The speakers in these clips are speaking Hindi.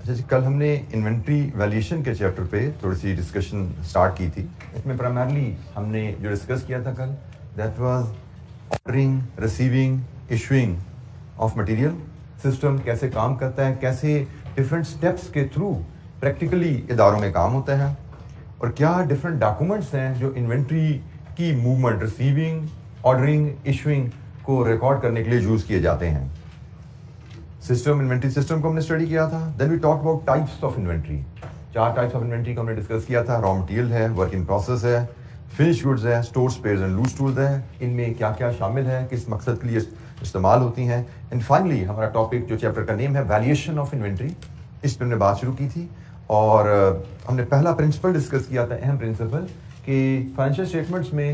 अच्छा जी, कल हमने इन्वेंट्री वैल्यूएशन के चैप्टर पे थोड़ी सी डिस्कशन स्टार्ट की थी। इसमें प्राइमरली हमने जो डिस्कस किया था कल, that was ordering, receiving, issuing of material system कैसे काम करता है, कैसे डिफरेंट स्टेप्स के थ्रू प्रैक्टिकली इदारों में काम होता है, और क्या डिफरेंट डॉक्यूमेंट्स हैं जो इन्वेंट्री की मूवमेंट, रिसीविंग, ऑर्डरिंग, इशूइंग को रिकॉर्ड करने के लिए यूज़ किए जाते हैं। सिस्टम, इन्वेंट्री सिस्टम को हमने स्टडी किया था। Then we talk about types of inventory. 4 types of inventory को हमने डिस्कस किया था। रॉ मटेरियल है, वर्क इन प्रोसेस है, फिनिश गुड्स है, store spares and loose tools है। इनमें क्या क्या शामिल है, किस मकसद के लिए इस्तेमाल होती हैं। एंड फाइनली हमारा टॉपिक जो चैप्टर का नेम है वैल्यूएशन ऑफ इन्वेंट्री, इस पर हमने बात शुरू की थी। और हमने पहला प्रिंसिपल डिस्कस किया था, अहम प्रिंसिपल, कि फाइनेंशियल स्टेटमेंट्स में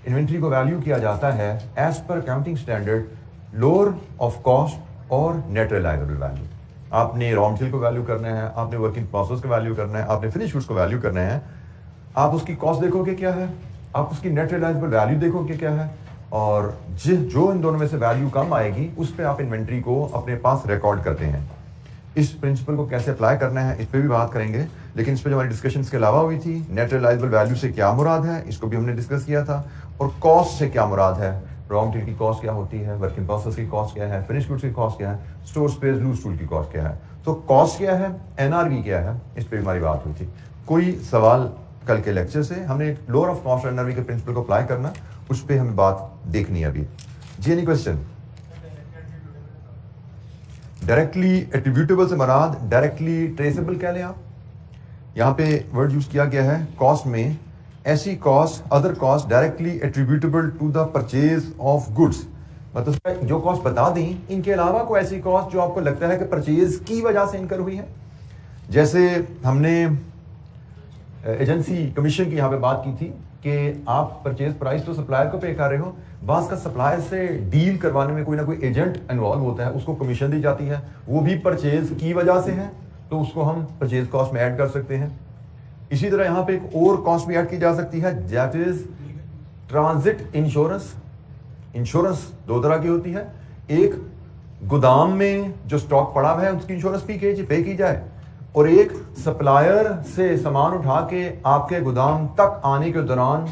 इन्वेंट्री को वैल्यू किया जाता है as per accounting standard lower of cost और नेट रिलायबल वैल्यू। आपने रॉ मटेरियल को वैल्यू करना है, आपने वर्क इन प्रोसेस को वैल्यू करना है, आपने फिनिश गुड्स को वैल्यू करना है। आप उसकी कॉस्ट देखोगे क्या है, आप उसकी नेट रिलायबल वैल्यू देखोगे क्या है, और जो इन दोनों में से वैल्यू कम आएगी उस पर आप इन्वेंट्री को अपने पास रिकॉर्ड करते हैं। इस प्रिंसिपल को कैसे अप्लाई करना है इस पर भी बात करेंगे, लेकिन इस पर जो हमारी डिस्कशन के अलावा हुई थी, नेट रिलायबल वैल्यू से क्या मुराद है, इसको भी हमने डिस्कस किया था। और कॉस्ट से क्या मुराद है, रॉ मटेरियल की कॉस्ट क्या होती है, वर्क इन प्रोसेस की कॉस्ट क्या है, फिनिश गुड्स की कॉस्ट क्या है, स्टोर स्पेस लूज टूल की कॉस्ट क्या है। तो कॉस्ट क्या है, एनआरवी क्या है, इस पर भी हमारी बात हुई थी। कोई सवाल कल के लेक्चर से हमने लोअर ऑफ कॉस्ट और एनआरवी के प्रिंसिपल को अप्लाई करना, उस पर हमें बात देखनी है अभी। जी, एनी क्वेश्चन? डायरेक्टली एट्रीब्यूटेबल से मुराद डायरेक्टली ट्रेसेबल कह लें आप। यहाँ पे वर्ड यूज किया गया है कॉस्ट में, ऐसी cost, other cost directly attributable to the purchase of goods. मतलब जो कॉस्ट बता दी, इनके अलावा कोई ऐसी कॉस्ट जो आपको लगता है कि परचेज की वजह से इनकर हुई है। जैसे हमने एजेंसी कमीशन की यहाँ पे बात की थी कि आप परचेज प्राइस तो सप्लायर को पे कर रहे हो, बास का सप्लायर से डील करवाने में कोई ना कोई एजेंट इन्वॉल्व होता है, उसको कमीशन दी जाती है, वो भी परचेज की वजह से है, तो उसको हम परचेज कॉस्ट में ऐड कर सकते हैं। इसी तरह यहाँ पे एक और कॉस्ट भी ऐड की जा सकती है, that is transit insurance. Insurance 2 तरह की होती है, एक गोदाम में जो स्टॉक पड़ा हुआ है उसकी इंश्योरेंस पे की जाए, और एक सप्लायर से सामान उठा के आपके गोदाम तक आने के दौरान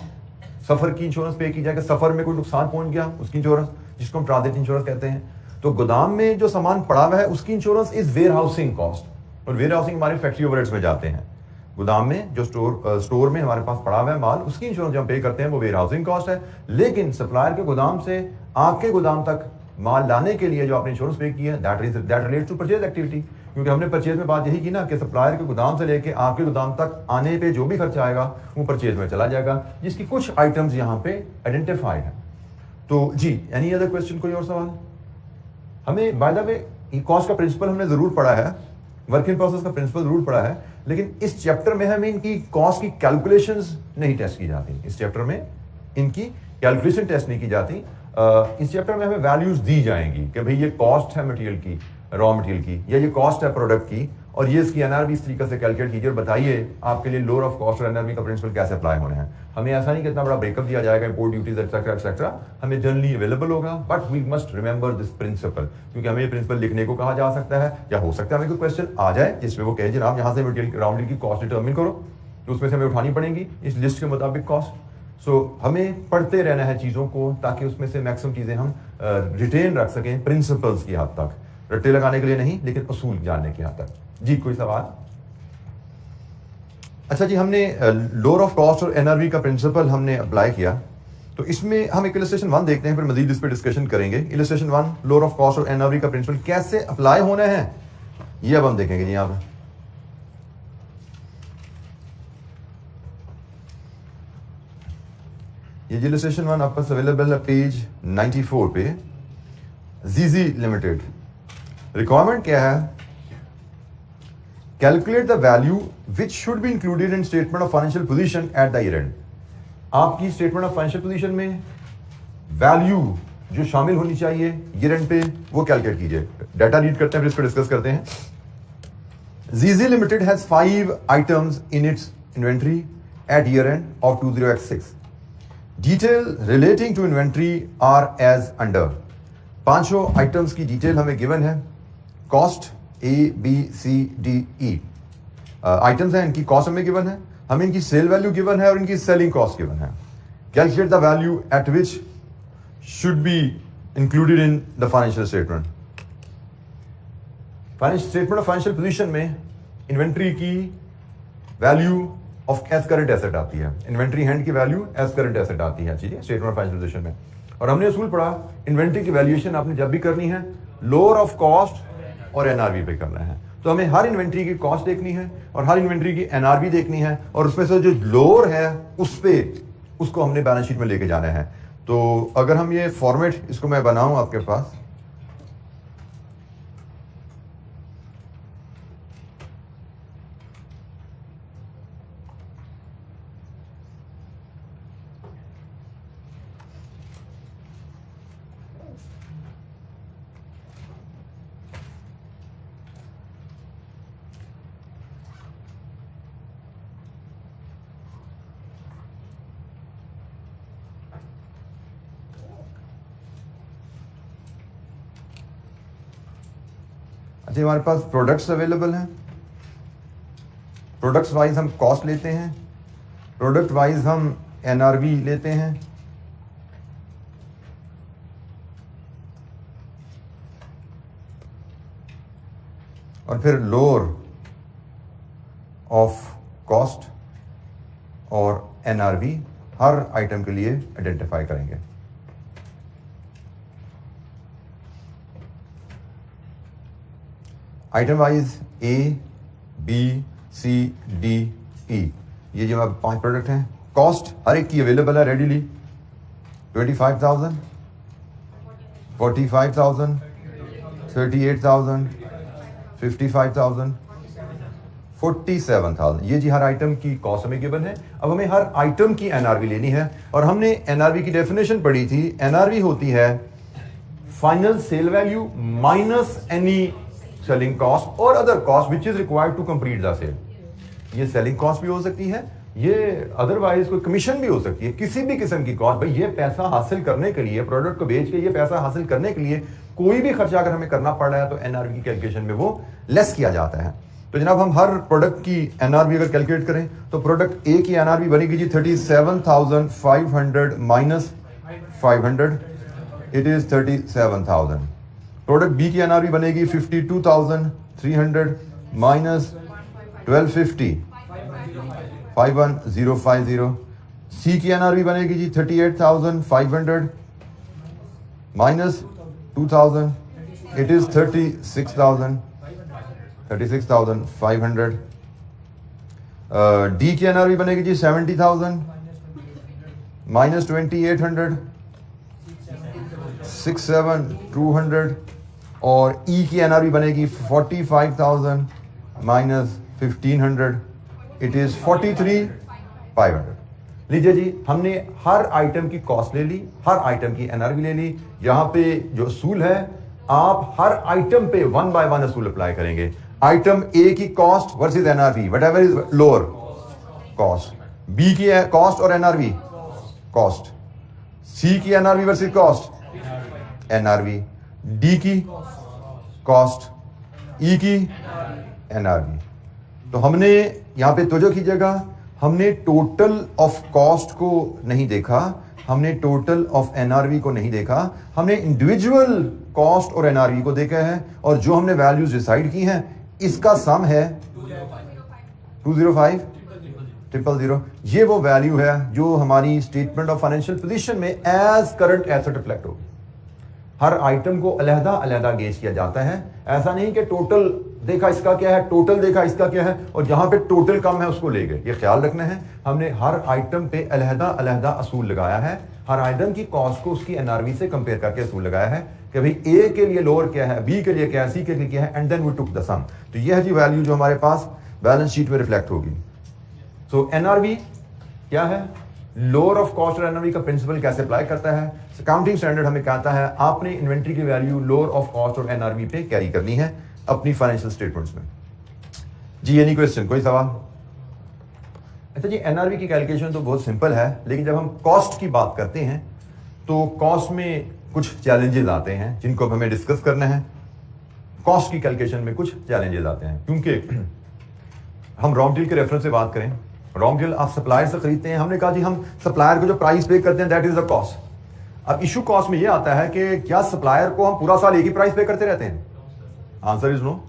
सफर की इंश्योरेंस पे की जाए, कि सफर में कोई नुकसान पहुंच गया उसकी इंश्योरेंस, जिसको हम ट्रांजिट इंश्योरेंस कहते हैं। तो गोदाम में जो सामान पड़ा हुआ है उसकी insurance is warehousing cost, और वेयर हाउसिंग हमारे फैक्ट्री ओवरहेड्स में जाते हैं। गोदाम में जो स्टोर में हमारे पास पड़ा हुआ है माल, उसकी इंश्योरेंस जो हम पे करते हैं वो वेयर हाउसिंग कॉस्ट है। लेकिन सप्लायर के गोदाम से आपके गोदाम तक माल लाने के लिए जो आपने इंश्योरेंस पे की है, that relates to purchase activity. क्योंकि हमने परचेज में बात यही की ना कि सप्लायर के गोदाम से लेके आपके गोदाम तक आने पे जो भी खर्चा आएगा वो परचेज में चला जाएगा, जिसकी कुछ आइटम्स यहाँ पे आइडेंटिफाइड है। तो जी, एनी अदर क्वेश्चन, कोई और सवाल? हमें बाय द वे कॉस्ट का प्रिंसिपल हमने जरूर पढ़ा है, वर्क इन प्रोसेस का प्रिंसिपल जरूर पढ़ा है, लेकिन इस चैप्टर में हमें इनकी कॉस्ट की कैलकुलेशंस नहीं टेस्ट की जाती। इस चैप्टर में इनकी कैलकुलेशन टेस्ट नहीं की जाती। इस चैप्टर में हमें वैल्यूज दी जाएंगी कि भाई ये कॉस्ट है मटेरियल की, रॉ मटेरियल की, या ये कॉस्ट है प्रोडक्ट की, और ये इसकी एनआरवी इस तरीके से कैलकुलेट कीजिए और बताइए आपके लिए लोअर ऑफ कॉस्ट और एनआरवी का प्रिंसिपल कैसे अप्लाई होने हैं। हमें ऐसा नहीं कितना बड़ा ब्रेकअप दिया जाएगा, इंपोर्ट ड्यूटीज एक्सेट्रा एक्सेट्रा, हमें जनरली अवेलेबल होगा, but we must remember this principle, क्योंकि हमें ये प्रिंसिपल लिखने को कहा जा सकता है, या हो सकता है हमें कोई क्वेश्चन आ जाए जिसमें वो कहे जनाब यहाँ से मटेरियल रॉ मटेरियल की कॉस्ट डिटर्मिन करो, तो उसमें से हमें उठानी पड़ेगी इस लिस्ट के मुताबिक कॉस्ट। सो हमें पढ़ते रहना है चीज़ों को, ताकि उसमें से मैक्सिमम चीज़ें हम रिटेन रख सकें प्रिंसिपल्स की हद तक, रट्टे लगाने के लिए नहीं, लेकिन उसूल जानने की हद तक। जी, कोई सवाल? अच्छा जी, हमने लोअर ऑफ कॉस्ट और एनआरवी का प्रिंसिपल हमने अप्लाई किया, तो इसमें हम एक इलस्ट्रेशन 1 देखते हैं, फिर मजीद इस पर डिस्कशन करेंगे। इलस्ट्रेशन 1, लोअर ऑफ कॉस्ट और एनआरवी का प्रिंसिपल कैसे अप्लाई होना है, ये अब हम देखेंगे जी। यहाँ पर ये इलस्ट्रेशन 1 आपके पास अवेलेबल है पेज 94 पे। जीजी लिमिटेड, रिक्वायरमेंट क्या है? Calculate the value which should be included in statement of financial position at the year and. आपकी स्टेटमेंट ऑफ फाइनेंशियल पोजीशन में वैल्यू जो शामिल होनी चाहिए ईयर एंड पे, वो कैलकुलेट कीजिए। डाटा रीड करते हैं, फिर इसको डिस्कस करते हैं। G G limited has 5 items in its inventory at year end of 20x6। Detail relating to inventory are as under. 5 items की डिटेल हमें गिवन है। कॉस्ट ABCDE आइटम्स हैं, इनकी कॉस्ट हमें गिवन है, हमें इनकी सेल वैल्यू गिवन है और इनकी सेलिंग कॉस्ट गिवन है। Calculate the value at which should be included in the financial statement. Statement of financial position में इन्वेंट्री की value of as current asset आती है, इन्वेंट्री हैंड की वैल्यू एज करंट एसेट आती है, ठीक है, स्टेटमेंट ऑफ फाइनेंशियल पोजीशन में। और हमने असूल पढ़ा इन्वेंट्री की वैल्यूएशन आपने जब भी करनी है लोअर ऑफ कॉस्ट और एनआरवी पे करना है। तो हमें हर इन्वेंट्री की कॉस्ट देखनी है और हर इन्वेंट्री की एनआरवी देखनी है और उसमें से जो लोअर है उस पे उसको हमने बैलेंस शीट में लेके जाना है। तो अगर हम ये फॉर्मेट इसको मैं बनाऊं आपके पास, अच्छा हमारे पास प्रोडक्ट्स अवेलेबल हैं, प्रोडक्ट्स वाइज हम कॉस्ट लेते हैं, प्रोडक्ट वाइज हम एनआरवी लेते हैं, और फिर लोअर ऑफ कॉस्ट और एनआरवी हर आइटम के लिए आइडेंटिफाई करेंगे। Item wise A, B, C, D, E, ये जो 5 प्रोडक्ट हैं, कॉस्ट हर एक की अवेलेबल है रेडीली, 25,000, 45,000, 38,000, 55,000, 47,000, ये जी हर आइटम की कॉस्ट हमें गिवन है। अब हमें हर आइटम की एनआरवी लेनी है और हमने एनआरवी की डेफिनेशन पढ़ी थी, एनआरवी होती है final sale value minus any selling cost और other cost which is required to complete the sale. ये सेलिंग कॉस्ट भी हो सकती है, ये अदरवाइज कोई कमीशन भी हो सकती है, किसी भी किस्म की कॉस्ट। भाई ये पैसा हासिल करने के लिए, प्रोडक्ट को बेच के ये पैसा हासिल करने के लिए कोई भी खर्चा अगर हमें करना पड़ रहा है तो एनआरवी की कैलकुलेशन में वो लेस किया जाता है। तो जनाब हम हर प्रोडक्ट की एनआरवी अगर कैलकुलेट करें तो प्रोडक्ट ए की एनआरवी बनेगी जी 37,500 minus 500, it is 37,000। Product B की एनआरवी बनेगी 52,300 माइनस 1250, 51050। सी की एनआरवी बनेगी जी 38,500 माइनस 2,000, इट इज 36,500। डी की एनआरवी बनेगी जी 70,000 माइनस 2,800, 67,200। और ई की एनआरवी बनेगी 45,000 माइनस 1,500, इट इज 43,500। लीजिए जी हमने हर आइटम की कॉस्ट ले ली, हर आइटम की एनआरवी ले ली। यहां पे जो असूल है आप हर आइटम पे 1 बाय 1 असूल अप्लाई करेंगे। आइटम ए की cost versus NRV, whatever is lower cost, B की कॉस्ट और एनआरवी कॉस्ट, सी की NRV versus cost NRV, D की कॉस्ट, ई की एनआरवी। तो हमने यहां पे तवज्जो कीजिएगा, हमने टोटल ऑफ कॉस्ट को नहीं देखा, हमने टोटल ऑफ एनआरवी को नहीं देखा, हमने इंडिविजुअल कॉस्ट और एनआरवी को देखा है। और जो हमने वैल्यूज डिसाइड की हैं इसका सम है 205,000। ये वो वैल्यू है जो हमारी स्टेटमेंट ऑफ फाइनेंशियल पोजीशन में एज करंट एसेट रिफ्लेक्ट होगी। हर आइटम को अलहदा अलहदा गेज किया जाता है, ऐसा नहीं कि टोटल देखा इसका क्या है, टोटल देखा इसका क्या है और जहां पे टोटल कम है उसको ले गए। ये ख्याल रखना है, हमने हर आइटम पे अलहदा अलहदा असूल लगाया है, हर आइटम की कॉस्ट को उसकी एनआरवी से कंपेयर करके असूल लगाया है कि भाई ए के लिए लोअर क्या है, बी के लिए क्या है, सी के लिए क्या है, and then we took the sum. तो यह है जी वैल्यू जो हमारे पास बैलेंस शीट में रिफ्लेक्ट होगी। सो एनआरवी क्या है, लोअर ऑफ कॉस्ट और एनआरवी का प्रिंसिपल कैसे अप्लाई करता है। अकाउंटिंग स्टैंडर्ड हमें कहता है आपने इन्वेंट्री की वैल्यू लोअर ऑफ कॉस्ट और एनआरवी पे कैरी करनी है अपनी फाइनेंशियल स्टेटमेंट्स में। जी एनी क्वेश्चन, कोई सवाल? अच्छा जी एनआरवी की कैलकुलेशन तो बहुत सिंपल है, लेकिन जब हम कॉस्ट की बात करते हैं तो कॉस्ट में कुछ चैलेंजेस आते हैं जिनको हमें डिस्कस करना है। कॉस्ट की कैलकुलेशन में कुछ चैलेंजेस आते हैं, क्योंकि हम रॉ मटेरियल के रेफरेंस से बात करें, रॉ मटेरियल आप सप्लायर से खरीदते हैं, हमने कहा जी हम सप्लायर को जो प्राइस पे करते हैं दैट इज द कॉस्ट। अब इशू कॉस्ट में ये आता है कि क्या सप्लायर को हम पूरा साल एक ही प्राइस पे करते रहते हैं? Answer is no.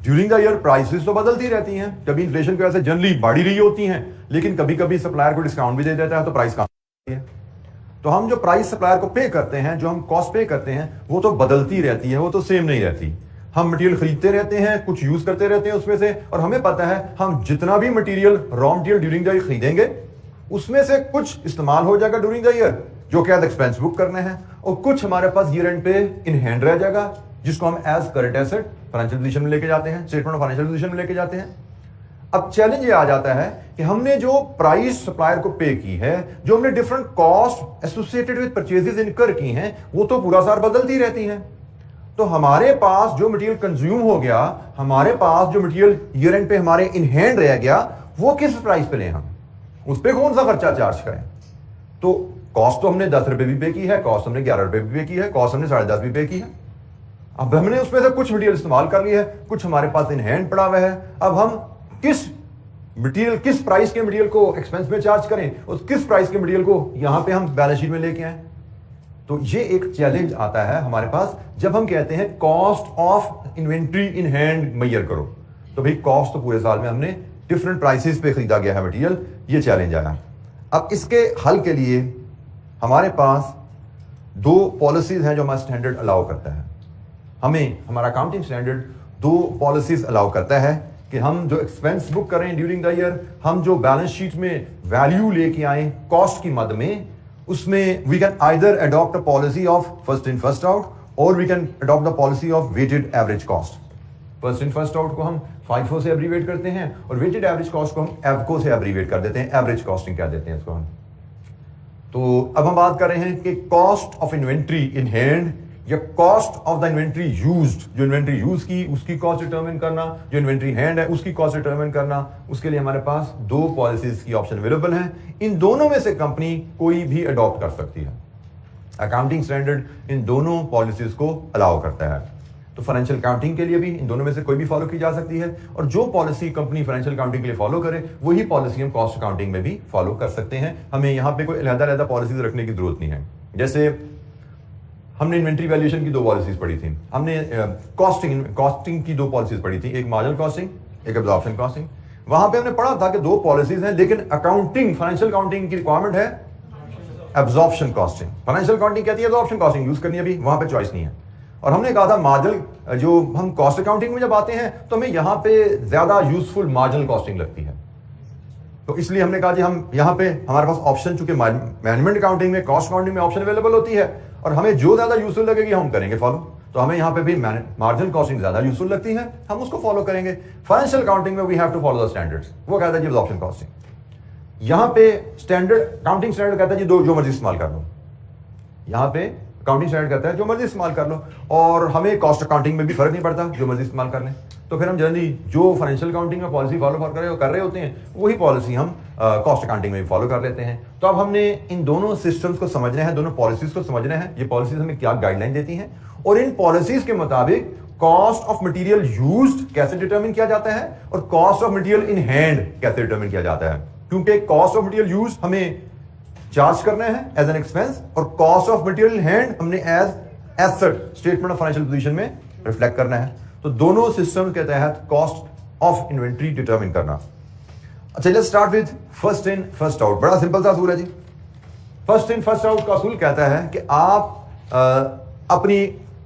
During the year prices तो बदलती रहती हैं, कभी इन्फ्लेशन की वजह से जनरली बढ़ी रही होती हैं, लेकिन कभी कभी सप्लायर को डिस्काउंट भी दे देता है तो प्राइस कम होती है। तो हम जो प्राइस सप्लायर को पे करते हैं, जो हम कॉस्ट पे करते हैं, वो तो बदलती रहती है, वो तो सेम नहीं रहती। हम मटेरियल खरीदते रहते हैं, कुछ यूज करते रहते हैं उसमें से, और हमें पता है हम जितना भी material raw material during the year खरीदेंगे उसमें से कुछ इस्तेमाल हो जाएगा ड्यूरिंग द ईयर, जो कि एक्सपेंस बुक करने हैं, और कुछ हमारे पास ईयर एंड पे इन हैंड रह जाएगा, जिसको हम as current asset financial position में लेके जाते हैं, स्टेटमेंट ऑफ फाइनेंशियल पोजीशन में लेके जाते हैं। अब चैलेंज ये आ जाता है कि हमने जो प्राइस सप्लायर को पे की है, जो हमने different cost associated with purchases इनकर की हैं, वो तो पूरा साल बदलती रहती हैं। तो हमारे पास जो मटेरियल कंज्यूम हो गया, हमारे पास जो मटेरियल ईयर एंड पे हमारे इन हैंड रह गया, वो किस प्राइस पे लें हम, उस पर कौन सा खर्चा चार्ज करें? तो कॉस्ट तो हमने 10 रुपए भी पे की है, कॉस्ट हमने 11 रुपए भी पे की है, कॉस्ट हमने 10.5 भी पे की है। अब हमने उसमें से कुछ मटेरियल इस्तेमाल कर लिया है, कुछ हमारे पास इन हैंड पड़ा हुआ है। अब हम किस प्राइस के मटेरियल को एक्सपेंस में चार्ज करें और किस प्राइस के मटेरियल को यहां पे हम बैलेंस शीट में लेके आए? तो ये एक चैलेंज आता है हमारे पास जब हम कहते हैं cost of inventory in hand measure करो। तो भाई कॉस्ट तो पूरे साल में हमने डिफरेंट प्राइसेस पे खरीदा गया है मटेरियल, ये चैलेंज आया। अब इसके हल के लिए हमारे पास 2 पॉलिसीज हैं जो हमारा स्टैंडर्ड अलाउ करता है। हमारा अकाउंटिंग स्टैंडर्ड 2 पॉलिसीज अलाउ करता है कि हम जो एक्सपेंस बुक करें ड्यूरिंग द ईयर, हम जो बैलेंस शीट में वैल्यू लेके आए कॉस्ट की मद में, उसमें we can either adopt a policy of first in first out, और we can adopt the policy of weighted average cost. First in first out को हम FIFO से एब्रीवेट करते हैं, और वेटेड एवरेज कॉस्ट को हम एवको से एब्रीवेट कर देते हैं, एवरेज कॉस्टिंग कह देते हैं इसको हम। तो अब हम बात कर रहे हैं कि cost of inventory in hand या cost of the inventory used, जो इन्वेंट्री यूज की उसकी कॉस्ट डिटरमिन करना, जो इन्वेंट्री हैंड है उसकी कॉस्ट डिटरमिन करना। उसके लिए हमारे पास 2 पॉलिसीज की ऑप्शन अवेलेबल हैं। इन दोनों में से कंपनी कोई भी अडॉप्ट कर सकती है। अकाउंटिंग स्टैंडर्ड इन दोनों पॉलिसीज को अलाउ करता है। तो फाइनेंशियल अकाउंटिंग के लिए भी इन दोनों में से कोई भी फॉलो की जा सकती है, और जो पॉलिसी कंपनी फाइनेंशियल अकाउंटिंग के लिए फॉलो करे वही पॉलिसी हम कॉस्ट अकाउंटिंग में भी फॉलो कर सकते हैं। हमें यहाँ पे कोई अलग-अलग पॉलिसीज रखने की जरूरत नहीं है। जैसे हमने इन्वेंट्री वैल्यूएशन की 2 पॉलिसीज पढ़ी थी, हमने कॉस्टिंग की 2 पॉलिसीज पढ़ी थी, एक मार्जिनल कॉस्टिंग, एक एब्जॉर्प्शन कॉस्टिंग। वहां पे हमने पढ़ा था कि 2 पॉलिसीज हैं, लेकिन अकाउंटिंग फाइनेंशियल अकाउंटिंग की रिक्वायरमेंट है एब्जॉर्प्शन कॉस्टिंग। फाइनेंशियल अकाउंटिंग कहती है एब्जॉर्प्शन कॉस्टिंग यूज करनी है, अभी वहां पे चॉइस नहीं है। और हमने कहा था मार्जिनल, जो हम कॉस्ट अकाउंटिंग में जब आते हैं तो हमें यहाँ पे ज्यादा यूजफुल मार्जिनल कॉस्टिंग लगती है। तो इसलिए हमने कहा जी हम यहाँ पे हमारे पास ऑप्शन, चूंकि मैनेजमेंट अकाउंटिंग में, कॉस्ट अकाउंटिंग में ऑप्शन अवेलेबल होती है, और हमें जो ज्यादा यूजफुल लगेगी हम करेंगे फॉलो। तो हमें यहाँ पे भी मार्जिनल कॉस्टिंग ज्यादा यूजफुल लगती है, हम उसको फॉलो करेंगे। फाइनेंशियल अकाउंटिंग में we have to follow the standards, वो कहता है जी ऑप्शन कॉस्टिंग। यहाँ पे स्टैंडर्ड अकाउंटिंग स्टैंडर्ड कहता है जी जो मर्जी इस्तेमाल कर लो। यहाँ पे अकाउंटिंग स्टैंडर्ड कहता है जो मर्जी इस्तेमाल कर लो, और हमें कॉस्ट अकाउंटिंग में भी फर्क नहीं पड़ता, जो मर्जी इस्तेमाल कर लें। तो फिर हम जनरली जो फाइनेंशियल अकाउंटिंग में पॉलिसी फॉलो कर रहे होते हैं वही पॉलिसी हम कॉस्ट अकाउंटिंग में भी फॉलो कर लेते हैं। तो अब हमने इन दोनों सिस्टम्स को समझना है, दोनों पॉलिसीज को समझना है, ये पॉलिसीज हमें क्या गाइडलाइन देती हैं, और इन पॉलिसीज के मुताबिक कॉस्ट ऑफ मटेरियल यूज्ड कैसे डिटरमिन किया जाता है और cost of material in hand कैसे डिटरमिन किया जाता है। क्योंकि कॉस्ट ऑफ मटेरियल यूज्ड हमें चार्ज करना है एज एन एक्सपेंस, और cost of material in hand हमने as asset statement of financial position में रिफ्लेक्ट करना है। तो दोनों सिस्टम के तहत कॉस्ट ऑफ इन्वेंट्री डिटरमिन करना। अच्छा, let's start with first in first out. बड़ा सिंपल सा असूल है जी। फर्स्ट इन फर्स्ट आउट का असूल कहता है कि आप अपनी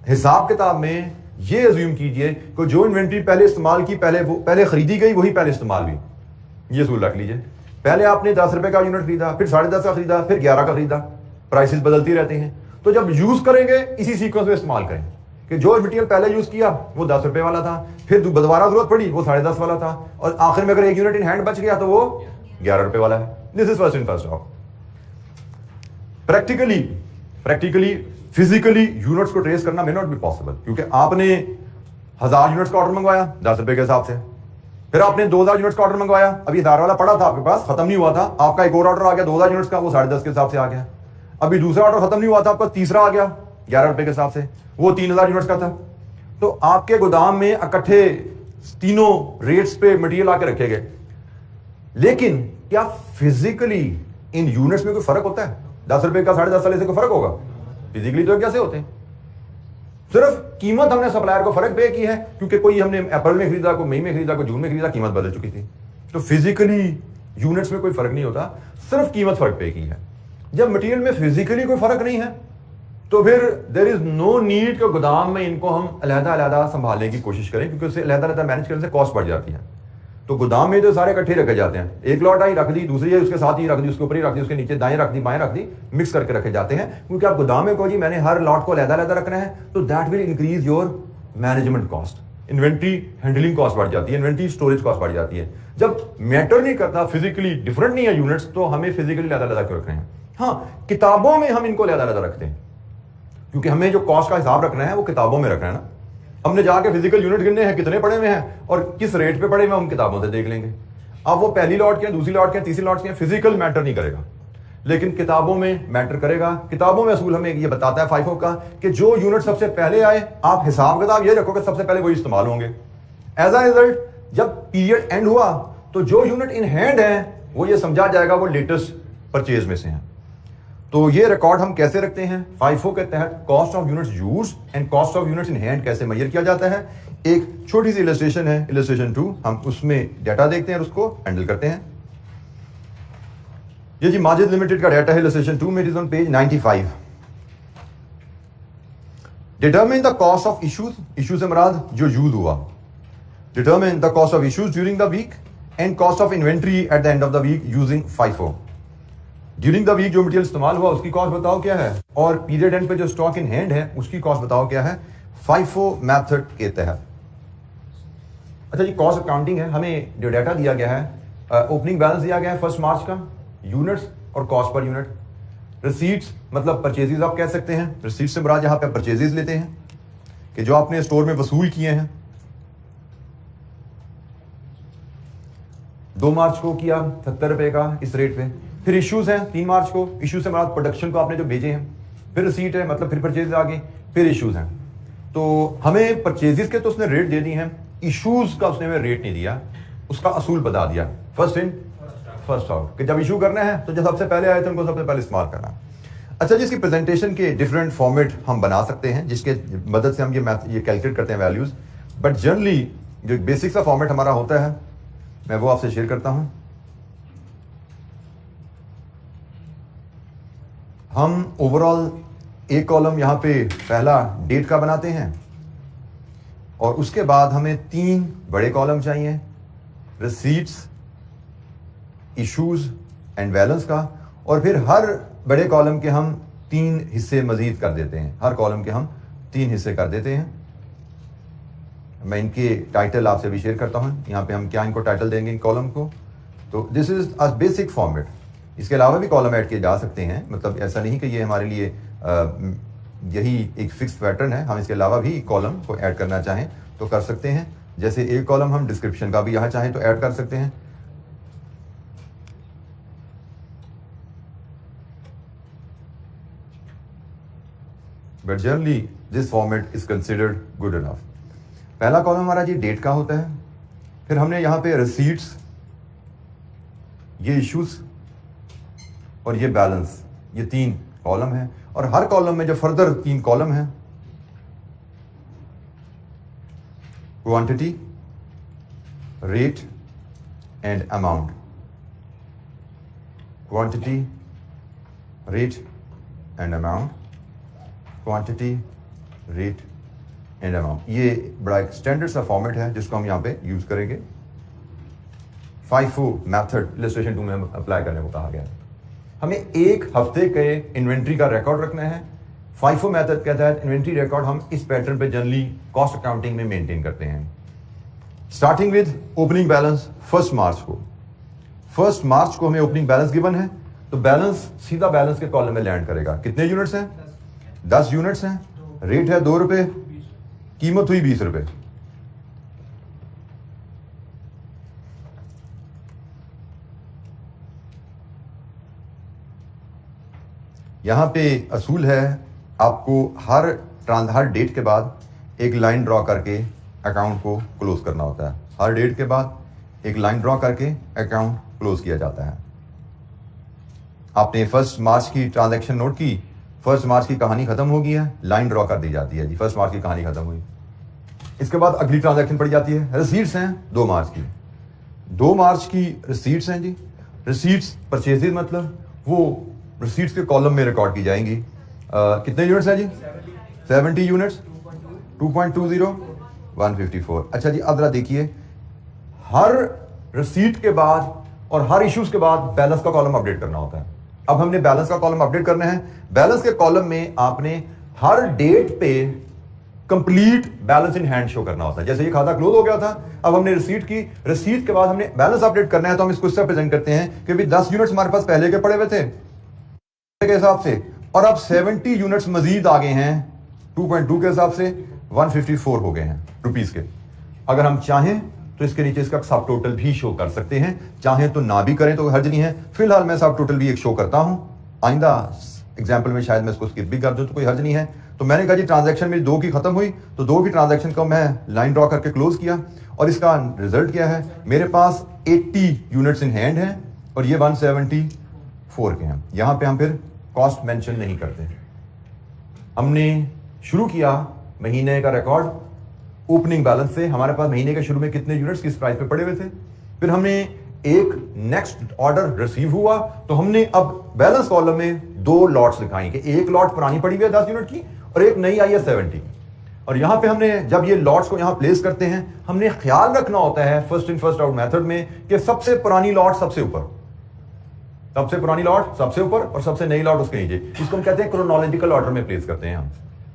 हिसाब किताब में ये अज्यूम कीजिए कि जो इन्वेंट्री पहले इस्तेमाल की, पहले खरीदी गई वही पहले इस्तेमाल हुई। ये असूल रख लीजिए। पहले आपने 10 रुपए का यूनिट खरीदा, फिर 10.5 का खरीदा, फिर 11 का खरीदा, प्राइसेस बदलती रहती हैं। तो जब यूज करेंगे इसी सीक्वेंस में इस्तेमाल करें कि जो मटेरियल पहले यूज किया वो 10 रुपए वाला था, फिर दोबारा जरूरत पड़ी वो 10.5 वाला था, और आखिर में अगर 1 यूनिट इन हैंड बच गया तो वो 11 रुपए वाला है। This is first in first out. Practically physically units को ट्रेस करना मे नॉट बी पॉसिबल, क्योंकि आपने 1000 यूनिट्स का ऑर्डर मंगवाया 10 रुपए के हिसाब से, फिर आपने 2000 यूनिट्स का ऑर्डर मंगवाया, अभी 1000 वाला पड़ा था आपके पास, खत्म नहीं हुआ था, आपका एक और ऑर्डर आ गया 2000 यूनिट्स का, वो 10.5 के हिसाब से आ गया। अभी दूसरा ऑर्डर खत्म नहीं हुआ था, आपका तीसरा आ गया 11 रुपए के हिसाब से, वो 3000 यूनिट्स का था। तो आपके गोदाम में इकट्ठे तीनों रेट्स पे मटेरियल आके रखे गए, लेकिन क्या फिजिकली इन यूनिट्स में कोई फर्क होता है? 10 रुपए का 10.5 वाले से कोई फर्क होगा? फिजिकली तो कैसे होते हैं? सिर्फ कीमत हमने सप्लायर को फर्क पे की है, क्योंकि कोई हमने अप्रैल में खरीदा, कोई मई में खरीदा, कोई जून में खरीदा, कीमत बदल चुकी थी। तो फिजिकली यूनिट्स में कोई फर्क नहीं होता, सिर्फ कीमत फर्क पे की है। जब मटेरियल में फिजिकली कोई फर्क नहीं है तो फिर देयर इज नो नीड कि गोदाम में इनको हम अलग-अलग संभालने की कोशिश करें, क्योंकि उससे अलग-अलग मैनेज करने से कॉस्ट बढ़ जाती है। तो गोदाम में तो सारे इकट्ठे रखे जाते हैं, एक लॉट आई रख दी, दूसरी है उसके साथ ही रख दी, उसके ऊपर ही रख दी, उसके नीचे दाएं रख दी, बाएं रख दी, मिक्स करके रखे जाते हैं। क्योंकि आप गोदाम में को जी मैंने हर लॉट को अलग-अलग रखना है, तो that will increase your management cost, inventory handling cost बढ़ जाती है, इन्वेंट्री स्टोरेज कॉस्ट बढ़ जाती है। जब मैटर नहीं करता, फिजिकली डिफरेंट नहीं है यूनिट्स, तो हमें फिजिकली अलग-अलग क्यों रखने हैं? हाँ, किताबों में हम इनको अलग-अलग रखते हैं, क्योंकि हमें जो कॉस्ट का हिसाब रखना है वो किताबों में रखना है ना। हमने जाके फिजिकल यूनिट गिनने हैं कितने पड़े हुए हैं और किस रेट पे पड़े हुए हैं, हम किताबों से देख लेंगे। अब वो पहली लॉट के, दूसरी लॉट के, तीसरी लॉट के, फिजिकल मैटर नहीं करेगा, लेकिन किताबों में मैटर करेगा। किताबों में असूल हमें ये बताता है FIFO का कि जो यूनिट सबसे पहले आए, आप हिसाब किताब ये रखो कि सबसे पहले वही इस्तेमाल होंगे। एज अ रिजल्ट जब पीरियड एंड हुआ तो जो यूनिट इन हैंड है वो ये समझा जाएगा वो लेटेस्ट परचेज में से हैं। तो ये रिकॉर्ड हम कैसे रखते हैं? FIFO के तहत cost of units use and cost of units in hand कैसे मेजर किया जाता है। एक छोटी सी इलस्ट्रेशन है, इलस्ट्रेशन 2, हम उसमें डाटा देखते हैं और उसको हैंडल करते हैं। ये जी माजिद लिमिटेड का डाटा है, इलस्ट्रेशन 2 में, it is on page 95। Determine the cost of issues, issue से मुराद जो यूज हुआ। Determine the cost of issues during the week and cost of inventory at the end of the week using FIFO। During the week जो मटेरियल इस्तेमाल हुआ उसकी कॉस्ट बताओ क्या है, और पीरियड एंड पे जो स्टॉक इन हैंड है उसकी कॉस्ट बताओ क्या है, FIFO मेथड के तहत। अच्छा जी, कॉस्ट अकाउंटिंग है, हमें जो डाटा दिया गया है, ओपनिंग बैलेंस दिया गया है 1 मार्च का, यूनिट्स और कॉस्ट पर यूनिट। रिसीट्स मतलब परचेजेस आप कह सकते हैं, रिसीट्स से मुराद यहाँ पे परचेजेस लेते हैं कि जो आपने स्टोर में वसूल किए हैं। 2 मार्च को किया 70 रुपए का इस रेट पे। फिर इश्यूज हैं 3 मार्च को, इश्यू से मुराद प्रोडक्शन को आपने जो भेजे हैं। फिर रिसीट है, मतलब फिर परचेज आ गई, फिर इश्यूज हैं। तो हमें परचेजेस के तो उसने रेट दे दी हैं, इश्यूज का उसने हमें रेट नहीं दिया, उसका असूल बता दिया, फर्स्ट इन फर्स्ट आउट, कि जब इशू करना है तो जो सबसे पहले आए थे उनको सबसे पहले इस्तेमाल करना। अच्छा जी, इसकी प्रेजेंटेशन के डिफरेंट फॉर्मेट हम बना सकते हैं जिसके मदद से हम ये कैलकुलेट करते हैं वैल्यूज, बट जनरली जो बेसिक सा फॉर्मेट हमारा होता है मैं वो आपसे शेयर करता हूं। हम ओवरऑल एक कॉलम यहां पे पहला डेट का बनाते हैं और उसके बाद हमें 3 बड़े कॉलम चाहिए, रिसीट्स, इश्यूज एंड बैलेंस का, और फिर हर बड़े कॉलम के हम 3 हिस्से मजीद कर देते हैं, हर कॉलम के हम 3 हिस्से कर देते हैं। मैं इनके टाइटल आपसे भी शेयर करता हूं, यहाँ पे हम क्या इनको टाइटल देंगे इन कॉलम को। तो this is a basic format. इसके अलावा भी कॉलम ऐड किए जा सकते हैं, मतलब ऐसा नहीं कि ये हमारे लिए यही एक फिक्स पैटर्न है, हम इसके अलावा भी कॉलम को ऐड करना चाहें तो कर सकते हैं। जैसे एक कॉलम हम डिस्क्रिप्शन का भी यहाँ चाहें तो ऐड कर सकते हैं। But generally this format is considered good enough. पहला कॉलम हमारा जी डेट का होता है, फिर हमने यहाँ पे रिसीट्स, ये इश्यूज और ये बैलेंस, ये 3 कॉलम है, और हर कॉलम में जो फर्दर 3 कॉलम है, quantity, rate and amount, quantity, rate and amount, quantity, rate and amount. ये बड़ा एक स्टैंडर्ड सा फॉर्मेट है जिसको हम यहाँ पे यूज करेंगे। FIFO मेथड इलस्ट्रेशन 2 में हम अप्लाई करने को कहा गया है। हमें 1 हफ्ते के इन्वेंट्री का रिकॉर्ड रखना है। FIFO मेथड के तहत इन्वेंट्री रिकॉर्ड हम इस पैटर्न पे जनरली कॉस्ट अकाउंटिंग में मेंटेन करते हैं। स्टार्टिंग विद ओपनिंग बैलेंस 1 मार्च को। 1 मार्च को हमें ओपनिंग बैलेंस गिवन है, तो बैलेंस सीधा बैलेंस के कॉलम में लैंड करेगा। कितने यूनिट्स हैं? 10 यूनिट्स हैं। रेट है 2 रुपए, कीमत हुई 20 रुपए। यहां पे असूल है, आपको हर डेट के बाद एक लाइन ड्रॉ करके अकाउंट को क्लोज करना होता है। हर डेट के बाद एक लाइन ड्रॉ करके अकाउंट क्लोज किया जाता है। आपने 1 मार्च की ट्रांजैक्शन नोट की, 1 मार्च की कहानी खत्म हो गई है, लाइन ड्रॉ कर दी जाती है जी, 1 मार्च की कहानी खत्म हुई। इसके बाद अगली ट्रांजैक्शन पड़ी जाती है। रिसीट्स हैं 2 मार्च की, 2 मार्च की रिसीट्स हैं जी। रिसीट्स परचेजेज मतलब वो रिसीट्स के कॉलम में रिकॉर्ड की जाएंगी। कितने यूनिट्स हैं जी? 70 यूनिट्स, 2.20, 154। अच्छा जी, अब जरा देखिए, हर रिसीट के बाद और हर इश्यूज के बाद बैलेंस का कॉलम अपडेट करना होता है। अब हमने बैलेंस का कॉलम अपडेट करना है। बैलेंस के कॉलम में आपने हर डेट पे complete balance in hand show करना होता है। जैसे ये खाता क्लोज हो गया था, अब हमने रिसीट की, रिसीट के बाद हमने बैलेंस अपडेट करना है, तो हम इसको इससे प्रेजेंट करते हैं कि भाई 10 यूनिट्स हमारे पास पहले के पड़े हुए थे के हिसाब से, और अब 70 यूनिट्स मजीद आ गए हैं 2.2 के हिसाब से, 154 हो गए हैं रुपीस के। अगर हम चाहें तो इसके नीचे इसका सब टोटल भी शो कर सकते हैं, चाहें तो ना भी करें तो हर्ज नहीं है। फिलहाल मैं सब टोटल भी एक शो करता हूं, आइंदा एग्जाम्पल में शायद मैं इसको स्किप भी कर दूं तो कोई हर्ज नहीं है। तो मैंने कहा जी ट्रांजैक्शन मेरी 2 की खत्म हुई, तो 2 की ट्रांजैक्शन को मैं लाइन ड्रॉ करके क्लोज किया, और इसका रिजल्ट क्या है, मेरे पास 80 यूनिट्स इन हैंड हैं और ये 174 के हैं। यहां पे हम फिर कॉस्ट मेंशन नहीं करते। हमने शुरू किया महीने का रिकॉर्ड ओपनिंग बैलेंस से, हमारे पास महीने के शुरू में कितने यूनिट्स किस प्राइस पे पड़े हुए थे। फिर हमने एक नेक्स्ट ऑर्डर रिसीव हुआ, तो हमने अब बैलेंस कॉलम में 2 लॉट्स दिखाई कि एक लॉट पुरानी पड़ी हुई है 10 यूनिट की और एक नई आई है 70। और यहां पे हमने जब ये लॉट्स को यहां प्लेस करते हैं, हमने ख्याल रखना होता है first in first out method में कि सबसे पुरानी लॉट सबसे ऊपर, सबसे पुरानी लॉट सबसे ऊपर और सबसे नई लॉट उसके नीचे। इसको हम कहते हैं क्रोनोलॉजिकल ऑर्डर में प्लेस करते हैं हम।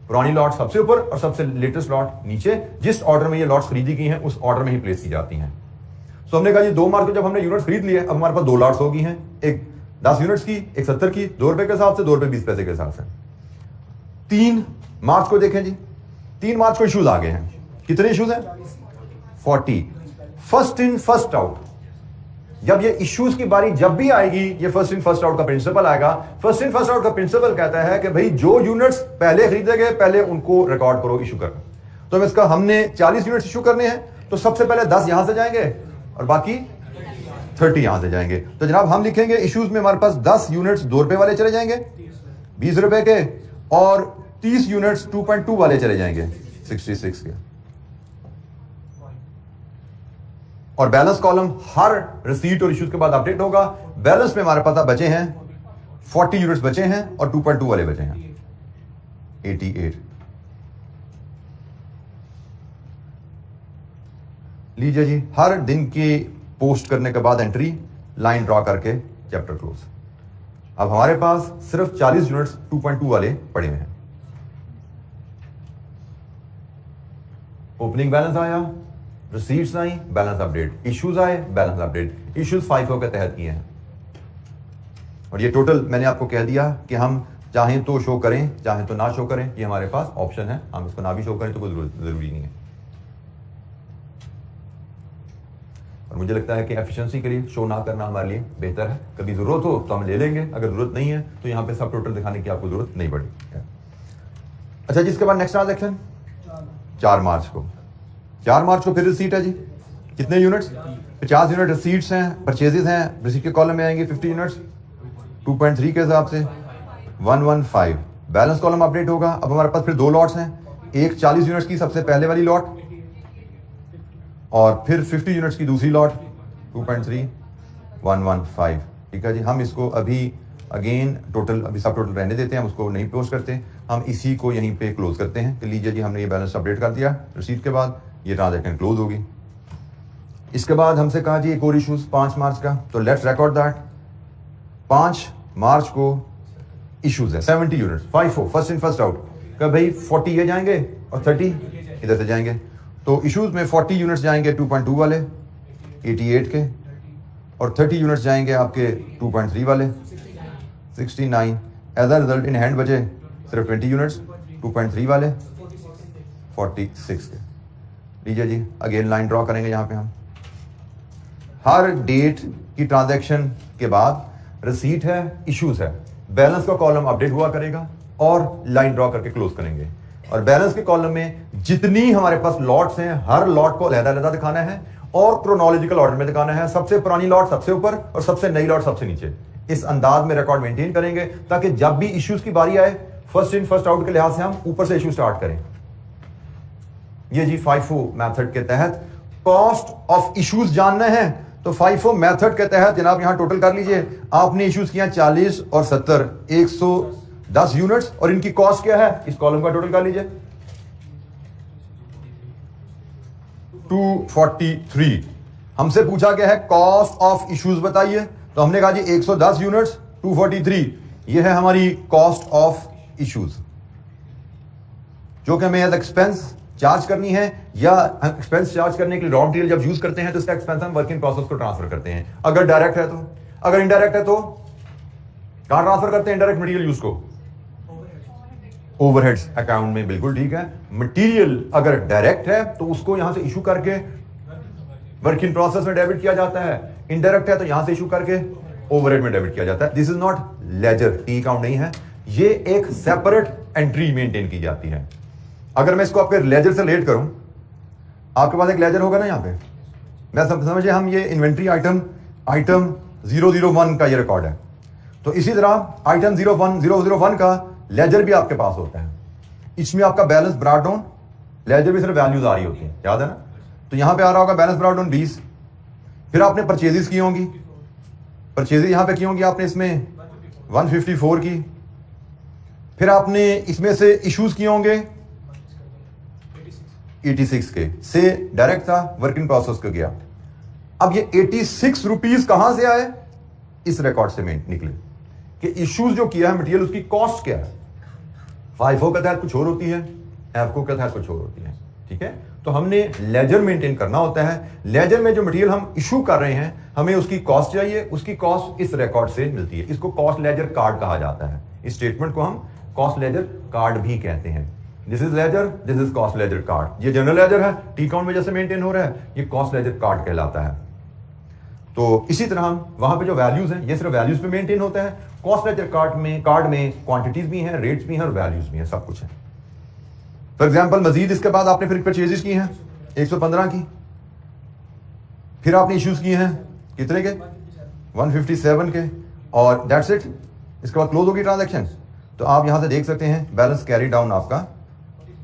पुरानी लॉट सबसे ऊपर और सबसे लेटेस्ट लॉट नीचे, जिस ऑर्डर में ये लॉट्स खरीदी गई हैं उस ऑर्डर में ही प्लेस की जाती हैं। तो हमने कहा जी 2 मार्च को जब हमने यूनिट खरीद लिए, अब हमारे पास 2 लॉट्स हो गई हैं, एक 10 यूनिट्स की, एक 70 की, 2 रुपए के हिसाब से, 2 रुपए 20 पैसे के हिसाब से। 3 मार्च को देखें जी, 3 मार्च को इश्यूज आ गए हैं। कितने इश्यूज हैं? 40। फर्स्ट इन फर्स्ट आउट, जब ये इश्यूज की बारी जब भी आएगी, ये फर्स्ट इन फर्स्ट आउट का प्रिंसिपल आएगा। फर्स्ट इन फर्स्ट आउट का प्रिंसिपल कहता है कि भाई जो यूनिट्स पहले खरीदे गए पहले उनको रिकॉर्ड करो इशू करना। तो इसका हमने 40 यूनिट्स इशू करने हैं, तो सबसे पहले 10 यहां से जाएंगे और बाकी 30 यहां से जाएंगे। तो जनाब हम लिखेंगे इश्यूज में हमारे पास 10 यूनिट्स 2 रुपए वाले चले जाएंगे 20 रुपए के, और 30 यूनिट्स 2.2 वाले चले जाएंगे 66 के। और बैलेंस कॉलम हर रिसीट और इश्यूज के बाद अपडेट होगा। बैलेंस में हमारे पास बचे हैं 40 यूनिट्स बचे हैं और 2.2 वाले बचे हैं 88। लीजिए जी, हर दिन के पोस्ट करने के बाद एंट्री, लाइन ड्रॉ करके चैप्टर क्लोज। अब हमारे पास सिर्फ 40 यूनिट्स 2.2 वाले पड़े हुए हैं। ओपनिंग बैलेंस आया, रिसीट्स आई, बैलेंस अपडेट, इश्यूज आए, बैलेंस अपडेट। इश्यूज 5 के तहत किए हैं, और ये टोटल मैंने आपको कह दिया कि हम चाहें तो शो करें, चाहें तो ना शो करें, ये हमारे पास ऑप्शन है। हम इसको ना भी शो करें तो कोई जरूरी नहीं है। और मुझे लगता है कि एफिशिएंसी के लिए शो ना करना हमारे लिए बेहतर है। कभी जरूरत हो तो हम ले लेंगे, अगर जरूरत नहीं है तो यहाँ पे सब टोटल दिखाने की आपको जरूरत नहीं पड़ेगी। अच्छा जी, इसके बाद नेक्स्ट ट्रांजैक्शन 4 मार्च को। 4 मार्च को फिर रिसीट है जी, कितने यूनिट्स? 50 यूनिट रिसीट्स हैं, परचेजेस हैं, रिसीट के कॉलम में आएंगे 50 यूनिट्स 2.3 के हिसाब से 115। बैलेंस कॉलम अपडेट होगा। अब हमारे पास फिर 2 लॉट्स हैं, एक 40 यूनिट्स की सबसे पहले वाली लॉट और फिर 50 यूनिट्स की दूसरी लॉट 2.3 115। ठीक है जी, हम इसको अभी अगेन टोटल अभी सब टोटल रहने देते हैं, हम उसको नहीं पोस्ट करते, हम इसी को यहीं पे क्लोज करते हैं कि लीजिए जी हमने ये बैलेंस अपडेट कर दिया रिसीट के बाद, ये ट्रांजैक्शन क्लोज होगी। इसके बाद हमसे कहा जी एक और इशूज 5 मार्च का, तो लेट्स रिकॉर्ड दैट। 5 मार्च को इशूज है 70 units 54 first in first out का भाई 40 ये जाएंगे और 30 इधर से जाएंगे। तो इशूज में 40 यूनिट्स जाएंगे 2.2 वाले 88 के, और 30 यूनिट्स जाएंगे आपके 2.3 वाले 69। As a result in hand बचे सिर्फ 20 यूनिट्स 2.3 वाले 46 के। लीजिए जी अगेन लाइन ड्रॉ करेंगे यहाँ पे हम। हर डेट की ट्रांजैक्शन के बाद रिसीट है, इश्यूज है, बैलेंस का कॉलम अपडेट हुआ करेगा और लाइन ड्रॉ करके क्लोज करेंगे। और बैलेंस के कॉलम में जितनी हमारे पास लॉट्स हैं हर लॉट को अलग-अलग दिखाना है और क्रोनोलॉजिकल ऑर्डर में दिखाना है। सबसे पुरानी लॉट सबसे ऊपर और सबसे नई लॉट सबसे नीचे। इस अंदाज में रिकॉर्ड मेंटेन करेंगे ताकि जब भी इश्यूज की बारी आए फर्स्ट इन फर्स्ट आउट के लिहाज से हम ऊपर से इशू स्टार्ट करें। ये जी FIFO मेथड के तहत कॉस्ट ऑफ इश्यूज जानना है तो FIFO मेथड के तहत जनाब यहां टोटल कर लीजिए। आपने इश्यूज किया 40 और 70 110 यूनिट्स और इनकी कॉस्ट क्या है इस कॉलम का टोटल कर लीजिए 243। हमसे पूछा गया है कॉस्ट ऑफ इश्यूज बताइए तो हमने कहा जी 110 यूनिट्स 243 ये है हमारी कॉस्ट ऑफ इश्यूज जो कि हमें एज एक्सपेंस चार्ज करनी है या एक्सपेंस चार्ज करने के लिए रॉ मटेरियल जब यूज करते हैं तो इसका एक्सपेंस हम वर्क इन प्रोसेस को ट्रांसफर करते हैं। अगर डायरेक्ट है तो, अगर इनडायरेक्ट है तो कहां ट्रांसफर करते हैं इंडायरेक्ट मटेरियल यूज को ओवरहेड्स अकाउंट में। बिल्कुल ठीक है। मटेरियल अगर डायरेक्ट है तो उसको यहां से इशू करके वर्क इन प्रोसेस में डेबिट किया जाता है। इनडायरेक्ट है तो यहां से इशू करके ओवरहेड में डेबिट किया जाता है। This is not ledger, T account नहीं है, ये एक सेपरेट एंट्री मेंटेन की जाती है। अगर मैं इसको आपके लेजर से रिलेट करूं, आपके पास एक लेजर होगा ना यहां पे, मैं समझिए हम ये इन्वेंट्री आइटम 001 का ये रिकॉर्ड है तो इसी तरह आइटम 001 का लेजर भी आपके पास होता है। इसमें आपका बैलेंस ब्रॉट डाउन, लेजर में सिर्फ वैल्यूज आ रही होती है, याद है ना। तो यहां पे आ रहा होगा बैलेंस ब्रॉट डाउन 20। फिर आपने परचेजेस की होंगी, परचेजेस यहां पे की होंगी आपने इसमें 154 की। फिर आपने इसमें से इश्यूज किए होंगे 86 के से डायरेक्ट था वर्क इन प्रोसेस को गया। अब ये 86 रुपीज कहां से आए इस रिकॉर्ड से निकले कि इश्यूज जो किया है मटेरियल उसकी कॉस्ट क्या है। FIFO के तहत कुछ और होती है, FIFO के तहत कुछ और होती है। ठीक है, तो हमने लेजर मेंटेन करना होता है। लेजर में जो मटेरियल हम इशू कर रहे हैं हमें उसकी कॉस्ट चाहिए, उसकी कॉस्ट इस रिकॉर्ड से मिलती है। इसको कॉस्ट लेजर कार्ड कहा जाता है। इस स्टेटमेंट को हम कॉस्ट लेजर कार्ड भी कहते हैं। This is ledger, this is cost ledger card. ये जनरल लेजर है, टी अकाउंट में जैसे मेंटेन हो रहा है, ये कॉस्ट लेजर कार्ड कहलाता है। तो इसी तरह हम वहां पे जो वैल्यूज हैं ये सिर्फ वैल्यूज पे मेंटेन होता है। कॉस्ट लेजर कार्ड में क्वांटिटीज भी हैं, रेट्स भी हैं और वैल्यूज भी हैं, सब कुछ है। फॉर एग्जांपल मजीद इसके बाद आपने फिर परचेजेस की हैं 115 की, फिर आपने इश्यूज किए हैं कितने के 157 के और दैट्स इट। इसके बाद क्लोज होगी ट्रांजैक्शन। तो आप यहां से देख सकते हैं बैलेंस कैरी डाउन आपका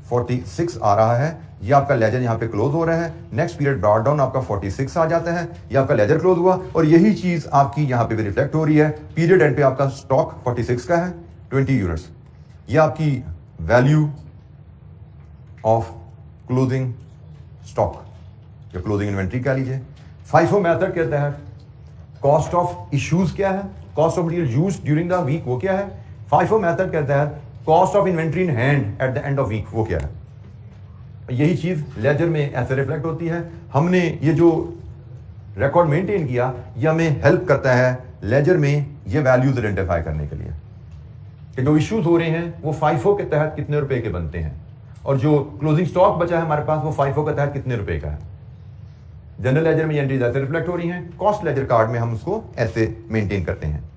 46 आ रहा है। ये आपका लेजर यहां पे क्लोज हो रहा है। नेक्स्ट पीरियड ब्रॉट डाउन आपका 46 आ जाता है। ये आपका लेजर क्लोज हुआ और यही चीज आपकी यहां पे भी रिफ्लेक्ट हो रही है। पीरियड एंड पे आपका स्टॉक 46 का है 20 यूनिट्स। ये आपकी वैल्यू ऑफ क्लोजिंग स्टॉक या क्लोजिंग इन्वेंट्री कह लीजिए। FIFO मेथड के तहत कॉस्ट ऑफ इश्यूज क्या है, cost of material used during the week वो क्या है। FIFO मेथड के तहत cost of inventory in hand at the end of week वो क्या है। यही चीज लेजर में ऐसे रिफ्लेक्ट होती है। हमने ये जो रिकॉर्ड मेंटेन किया ये हमें हेल्प करता है लेजर में ये वैल्यूज आइडेंटिफाई करने के लिए कि जो इश्यूज हो रहे हैं वो FIFO के तहत कितने रुपए के बनते हैं और जो क्लोजिंग स्टॉक बचा है हमारे पास वो FIFO के तहत कितने रुपए का है। जनरल लेजर में ये एंट्रीज ऐसे रिफ्लेक्ट हो रही हैं, कॉस्ट लेजर कार्ड में हम उसको ऐसे मेंटेन करते हैं।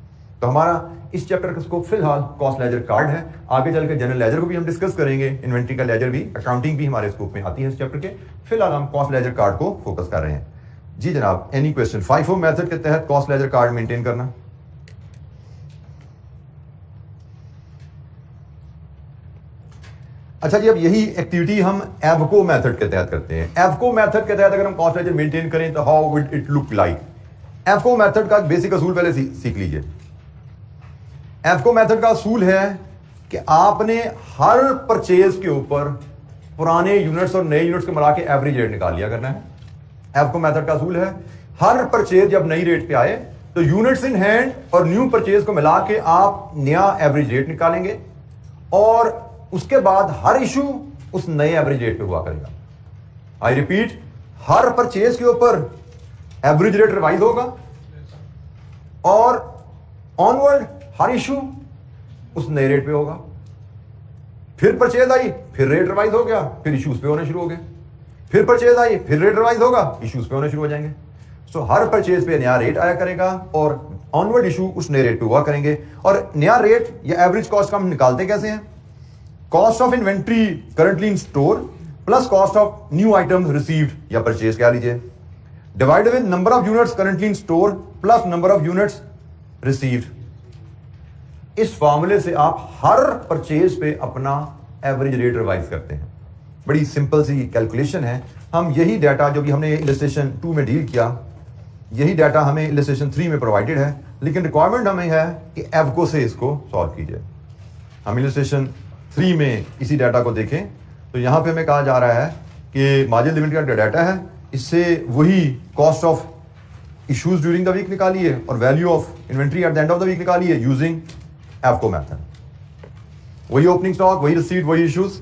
तो हमारा इस चैप्टर का स्कोप फिलहाल कॉस्ट लेजर कार्ड है। आगे चल के जनरल लेजर को भी हम डिस्कस करेंगे, इन्वेंट्री का लेजर भी, अकाउंटिंग भी हमारे स्कोप में आती है इस चैप्टर के। फिलहाल हम कॉस्ट लेजर कार्ड को फोकस कर रहे हैं। जी जनाब, एनी क्वेश्चन। FIFO मेथड के तहत कॉस्ट लेजर कार्ड मेंटेन करना। अच्छा जी, अब यही एक्टिविटी हम एवको मेथड के तहत करते हैं। एवको मेथड के तहत अगर हम कॉस्ट लेजर मेंटेन करें तो how would it look like. AVCO method का बेसिक असूल पहले सीख लीजिए। एवको मेथड का असूल है कि आपने हर परचेज के ऊपर पुराने यूनिट्स और नए यूनिट्स को मिला के एवरेज रेट निकाल लिया करना है। एवको मेथड का असूल है हर परचेज जब नई रेट पे आए तो यूनिट्स इन हैंड और न्यू परचेज को मिला के आप नया एवरेज रेट निकालेंगे और उसके बाद हर इशू उस नए एवरेज रेट पे हुआ करेगा। आई रिपीट, हर परचेज के ऊपर एवरेज रेट रिवाइज होगा और ऑनवर्ड हर इशू उस नए रेट पे होगा। फिर परचेज आई, फिर रेट रिवाइज हो गया, फिर इश्यूज पे होने शुरू हो गए। फिर परचेज आई, फिर रेट रिवाइज होगा, इश्यूज पे होने शुरू हो जाएंगे। सो हर परचेज पे नया रेट आया करेगा और ऑनवर्ड इशू उस नए रेट पे हुआ करेंगे। और नया रेट या एवरेज कॉस्ट का हम निकालते कैसे हैं? Cost of inventory currently in store plus cost of new items received या परचेज कह लीजिए, divided with number of units currently in store plus number of units received. इस फॉर्मूले से आप हर परचेज पे अपना एवरेज रेट रिवाइज करते हैं। बड़ी सिंपल सी कैलकुलेशन है। हम यही डाटा जो भी हमने इलस्ट्रेशन 2 में डील किया, यही डाटा हमें इलस्ट्रेशन 3 में प्रोवाइडेड है, लेकिन रिक्वायरमेंट हमें है कि एवको से इसको सॉल्व कीजिए। हम इलस्ट्रेशन 3 में इसी डाटा को देखें तो यहां पे हमें कहा जा रहा है कि मार्जिन लिमिट का डाटा है, इससे वही cost of issues during the week निकालिए और value of inventory at the end of the week निकालिए यूजिंग एवको मेथड। वही ओपनिंग स्टॉक, वही रिसीट, वही इश्यूज।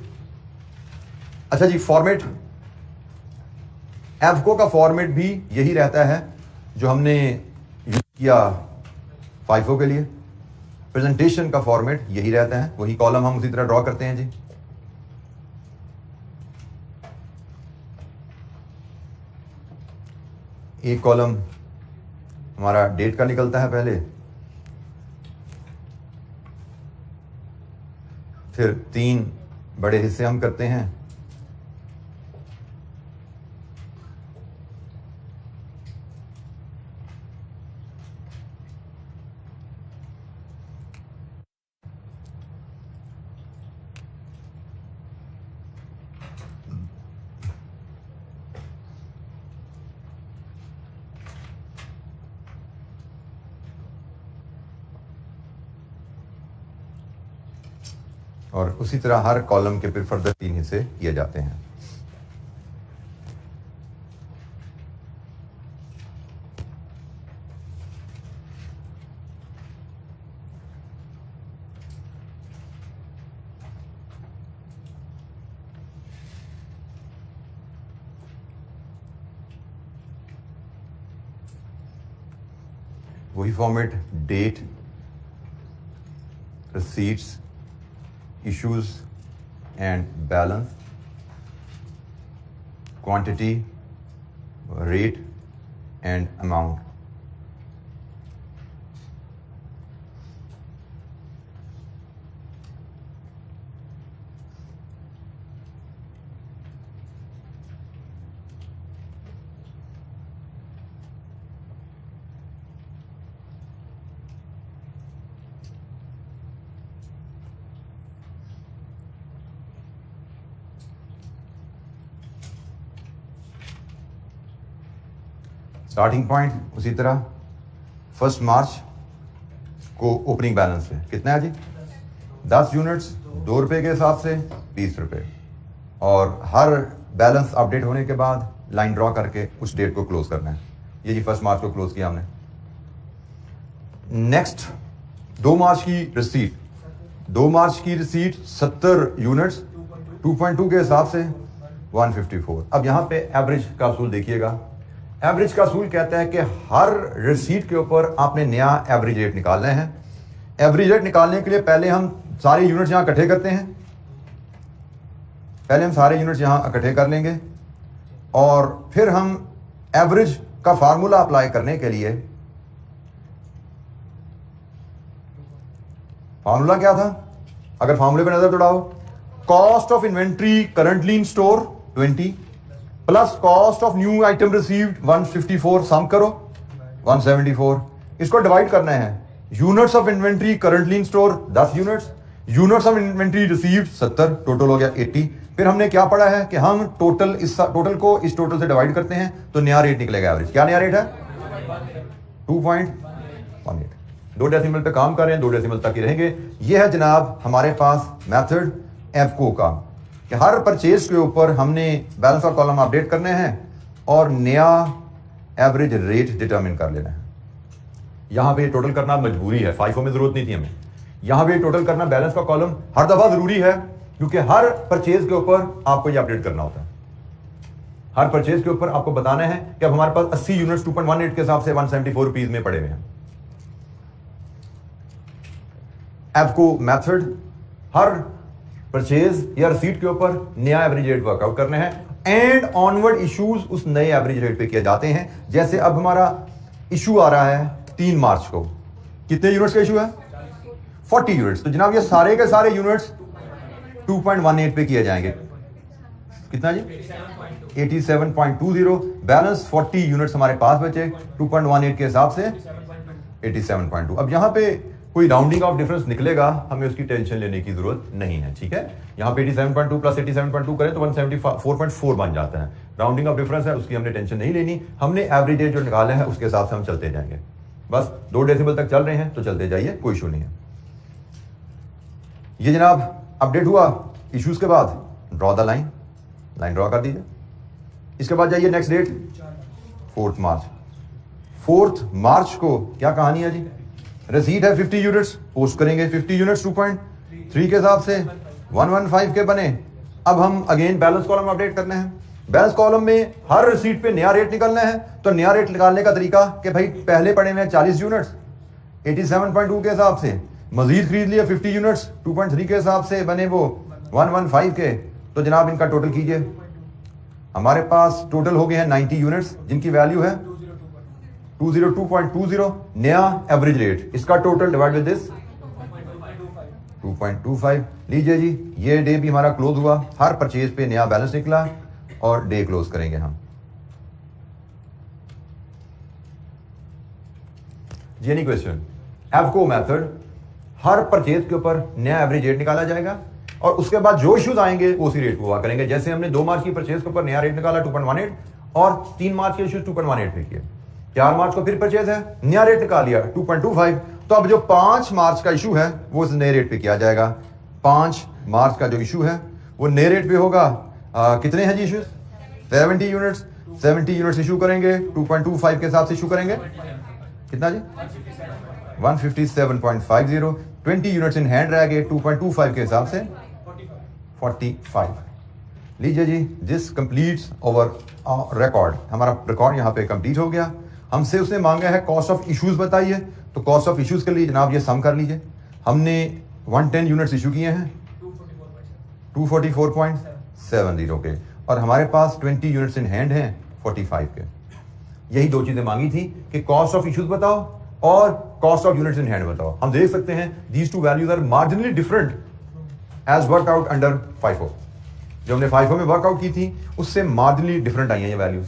अच्छा जी, फॉर्मेट एवको का फॉर्मेट भी यही रहता है जो हमने यूज किया फाइफो के लिए। प्रेजेंटेशन का फॉर्मेट यही रहता है, वही कॉलम हम उसी तरह ड्रॉ करते हैं जी। एक कॉलम हमारा डेट का निकलता है पहले, फिर 3 बड़े हिस्से हम करते हैं। और उसी तरह हर कॉलम के फिर फर्दर 3 हिस्से किए जाते हैं। वही format, date, receipts, issues and balance, quantity, rate and amount. Starting point उसी तरह 1 मार्च को ओपनिंग बैलेंस है कितना है जी? 10 यूनिट्स, 2 रुपए के हिसाब से 20 रुपए, और हर बैलेंस अपडेट होने के बाद लाइन ड्रॉ करके उस डेट को क्लोज करना है। ये जी 1 मार्च को क्लोज किया हमने। नेक्स्ट 2 मार्च की रिसीट, 2 मार्च की रिसीट 70 यूनिट्स 2.2 के हिसाब से 154। अब यहां पे एवरेज का असूल देखिएगा। एवरेज का असूल कहता है कि हर रिसीट के ऊपर आपने नया एवरेज रेट निकालना है। एवरेज रेट निकालने के लिए पहले हम सारे यूनिट्स यहां इकट्ठे करते हैं। पहले हम सारे यूनिट्स यहां इकट्ठे कर लेंगे और फिर हम एवरेज का फार्मूला अप्लाई करने के लिए, फार्मूला क्या था? अगर फार्मूले पे नजर दौड़ाओ, cost of inventory currently in store 20 plus cost of new item received 154, sum करो 174। इसको डिवाइड करना है। Units of inventory currently in store 10 units, units of inventory received 70, total हो गया 80। फिर हमने क्या पढ़ा है कि हम टोटल को इस टोटल से डिवाइड करते हैं तो नया रेट निकलेगा एवरेज। क्या नया रेट है? 2.18। 2 डेसिमल पे काम कर रहे हैं, 2 डेसिमल तक ही रहेंगे। ये है जनाब हमारे पास मेथड एवको का कि हर परचेज के ऊपर हमने बैलेंस और कॉलम अपडेट करने हैं और नया एवरेज रेट डिटरमिन कर लेना है। यहां पे टोटल करना मजबूरी है, फाइफो में जरूरत नहीं थी हमें। यहां पे टोटल करना बैलेंस का कॉलम हर दफा जरूरी है क्योंकि हर परचेज के ऊपर आपको ये अपडेट करना होता है। हर परचेज के ऊपर आपको बताना है कि अब हमारे पास 80 यूनिट्स 2.18 के हिसाब से 174 रुपीज में पड़े हुए हैं। एवको मेथड हर परचेज या रिसीट के ऊपर नया एवरेज रेट वर्कआउट करने हैं एंड ऑनवर्ड इश्यूज उस नए एवरेज रेट पे किए जाते हैं। जैसे अब हमारा इशू आ रहा है 3 मार्च को, कितने यूनिट्स का इशू है? 40 यूनिट्स। तो जनाब ये सारे के सारे यूनिट्स 2.18 पे किए जाएंगे। कितना जी? 87.20। बैलेंस 40 यूनिट्स हमारे पास बचे 2.18 के हिसाब से 87.2। अब यहाँ पे कोई राउंडिंग ऑफ डिफरेंस निकलेगा, हमें उसकी टेंशन लेने की जरूरत नहीं है, ठीक है। यहाँ पे 87.2 प्लस 87.2 करें तो 174.4 बन जाता है। राउंडिंग ऑफ डिफरेंस है, उसकी हमने टेंशन नहीं लेनी। हमने एवरेज जो निकाले हैं उसके हिसाब से हम चलते जाएंगे। बस 2 डेसिमल तक चल रहे हैं तो चलते जाइए, कोई इशू नहीं है। ये जनाब अपडेट हुआ इश्यूज के बाद, ड्रॉ द लाइन ड्रॉ कर दीजिए। इसके बाद जाइए नेक्स्ट डेट 4 मार्च। 4 मार्च को क्या कहानी है जी? रसीद है 50 यूनिट्स, पोस्ट करेंगे 50 यूनिट्स 2.3 के हिसाब से 115 के बने। अब हम अगेन बैलेंस कॉलम अपडेट करने हैं। बैलेंस कॉलम में हर रसीद पे नया रेट निकालना है। तो नया रेट निकालने का तरीका कि भाई पहले पड़े हुए 40 यूनिट्स 87.2 के हिसाब से, मजीद खरीद लिया 50 यूनिट्स 2.3 के हिसाब से, बने वो 115 के। तो जनाब इनका टोटल कीजिए। हमारे पास टोटल हो गए हैं 90 यूनिट्स जिनकी वैल्यू है 202.20। नया एवरेज रेट, इसका टोटल डिवाइड विद दिस 2.25 लीजिए जी। ये डे भी हमारा क्लोज हुआ, हर परचेज पे नया बैलेंस निकला और डे क्लोज करेंगे हम। जी एनी क्वेश्चन? एवको मेथड, हर परचेज के ऊपर नया एवरेज रेट निकाला जाएगा और उसके बाद जो इश्यूज आएंगे वो उसी रेट को हुआ करेंगे। जैसे हमने 2 मार्च की परचेज के ऊपर नया रेट निकाला 2.18 और 3 मार्च के इश्यूज 2.18 पे किए। 4 मार्च को फिर परचेज है, नया रेट निकाल लिया 2.25। तो अब जो 5 मार्च का इशू है वो इस नए रेट पे किया जाएगा। 5 मार्च का जो इशू है वो नए रेट पे होगा। कितने हैं जी इशूज? 70 यूनिट्स। 70 यूनिट्स इशू करेंगे 2.25 के हिसाब से इशू करेंगे। कितना जी? 157.50। 20 यूनिट्स इन हैंड रह गए 2.25 के हिसाब से 45। लीजिए जी, दिस कंप्लीट्स ओवर रिकॉर्ड। हमारा रिकॉर्ड यहाँ पे कंप्लीट हो गया। हमसे उसने मांगा है कॉस्ट ऑफ इश्यूज बताइए। तो कॉस्ट ऑफ इश्यूज के लिए जनाब ये सम कर लीजिए। हमने 110 यूनिट्स इशू किए हैं 244.70 के और हमारे पास 20 यूनिट्स इन हैंड हैं 45 के। यही 2 चीजें मांगी थी कि कॉस्ट ऑफ इश्यूज बताओ और cost of units in hand बताओ। हम देख सकते हैं these 2 values are marginally different as work out under FIFO। जो हमने FIFO में वर्कआउट की थी उससे मार्जिनली डिफरेंट आई हैं ये वैल्यूज।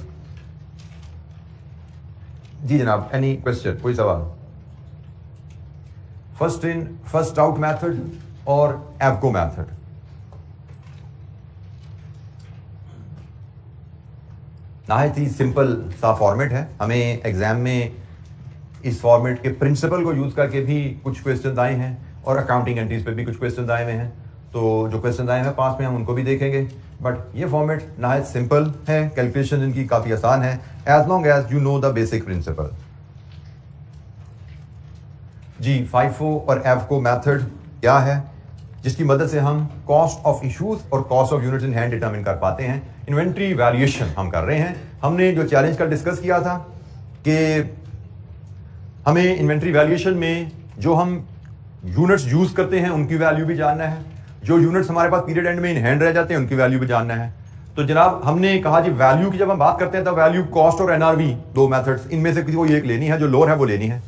जी जनाब, एनी क्वेश्चन, कोई सवाल? First in first out method और एवको मेथड। नहायत ही सिंपल सा फॉर्मेट है। हमें एग्जाम में इस फॉर्मेट के प्रिंसिपल को यूज करके भी कुछ क्वेश्चन आए हैं और अकाउंटिंग एंट्रीज पे भी कुछ क्वेश्चन आए हुए हैं। तो जो क्वेश्चन आए हैं पास में हम उनको भी देखेंगे। बट ये फॉर्मेट नहायत सिंपल है, कैलकुलेशन इनकी काफी आसान है as long as you know the basic principle. जी FIFO और एवको मेथड क्या है जिसकी मदद से हम कॉस्ट ऑफ इश्यूज और cost of units in hand determine कर पाते हैं। इन्वेंट्री वैल्यूएशन हम कर रहे हैं। हमने जो चैलेंज का डिस्कस किया था कि हमें इन्वेंट्री वैल्यूएशन में जो हम यूनिट्स यूज करते हैं उनकी वैल्यू भी जानना है, जो यूनिट्स हमारे पास पीरियड एंड में इन हैंड रह जाते हैं उनकी वैल्यू भी जानना है। तो जनाब हमने कहा जी वैल्यू की जब हम बात करते हैं तो वैल्यू कॉस्ट और NRV 2 मेथड्स, इनमें से किसी को एक लेनी है, जो लोअर है वो लेनी है।